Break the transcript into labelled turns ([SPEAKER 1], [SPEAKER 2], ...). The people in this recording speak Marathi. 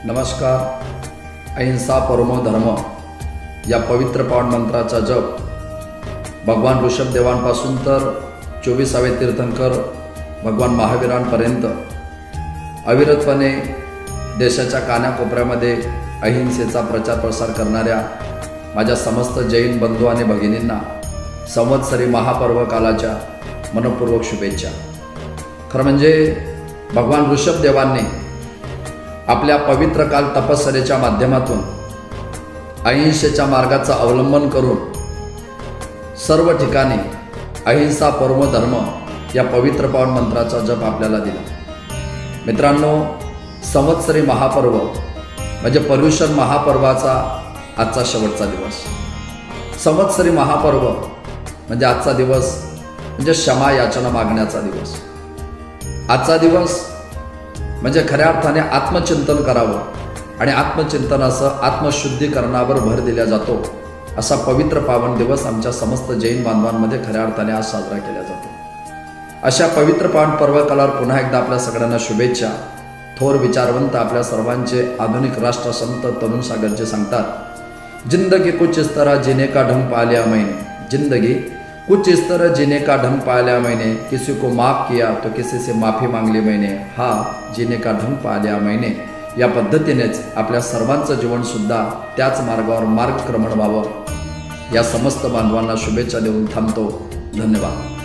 [SPEAKER 1] नमस्कार। अहिंसा परमो धर्म या पवित्र पावन मंत्राचा जप भगवान ऋषभदेवांपासून तर 24वे तीर्थंकर भगवान महावीरांपर्यंत अविरतपणे देशाच्या कानाकोपऱ्यामध्ये अहिंसेचा प्रचार प्रसार करणाऱ्या माझ्या समस्त जैन बंधू आणि भगिनींना संवत्सरी महापर्व कालाच्या मनपूर्वक शुभेच्छा। खरं म्हणजे भगवान ऋषभदेवांनी आपल्या पवित्र काल तपश्चर्येच्या माध्यमातून अहिंसेच्या मार्गाचा अवलंबन करून सर्व ठिकाणी अहिंसा परमो धर्म या पवित्र पावन मंत्राचा जप आपल्याला दिला। मित्रांनो, संवत्सरी महापर्व म्हणजे पर्युषण महापर्वाचा आजचा शेवटचा दिवस। संवत्सरी महापर्व म्हणजे आजचा दिवस म्हणजे क्षमा याचना मागण्याचा दिवस। आजचा दिवस म्हणजे खऱ्या अर्थाने आत्मचिंतन करावं आणि आत्मचिंतनासह आत्मशुद्धीकरणावर भर दिला जातो असा पवित्र पावन दिवस आमच्या समस्त जैन बांधवांमध्ये खऱ्या अर्थाने आज साजरा केला जातो। अशा पवित्र पावन पर्वकालावर पुन्हा एकदा आपल्या सगळ्यांना शुभेच्छा। थोर विचारवंत आपल्या सर्वांचे आधुनिक राष्ट्रसंत तरुण सागरचे सांगतात, जिंदगी कुछ इस तरह जीने का ढंग पा लिया मैंने, जिंदगी कुछ इस तरह जीने का ढंग पा लिया मैंने, किसी को माफ़ किया तो किसी से माफ़ी मांग ली मैंने, हा जीने का ढंग पा लिया मैंने। या पद्धतीनेच आपल्या सर्वांचं जीवनसुद्धा त्याच मार्गावर मार्गक्रमण व्हावं या समस्त बांधवांना शुभेच्छा देऊन थांबतो। धन्यवाद।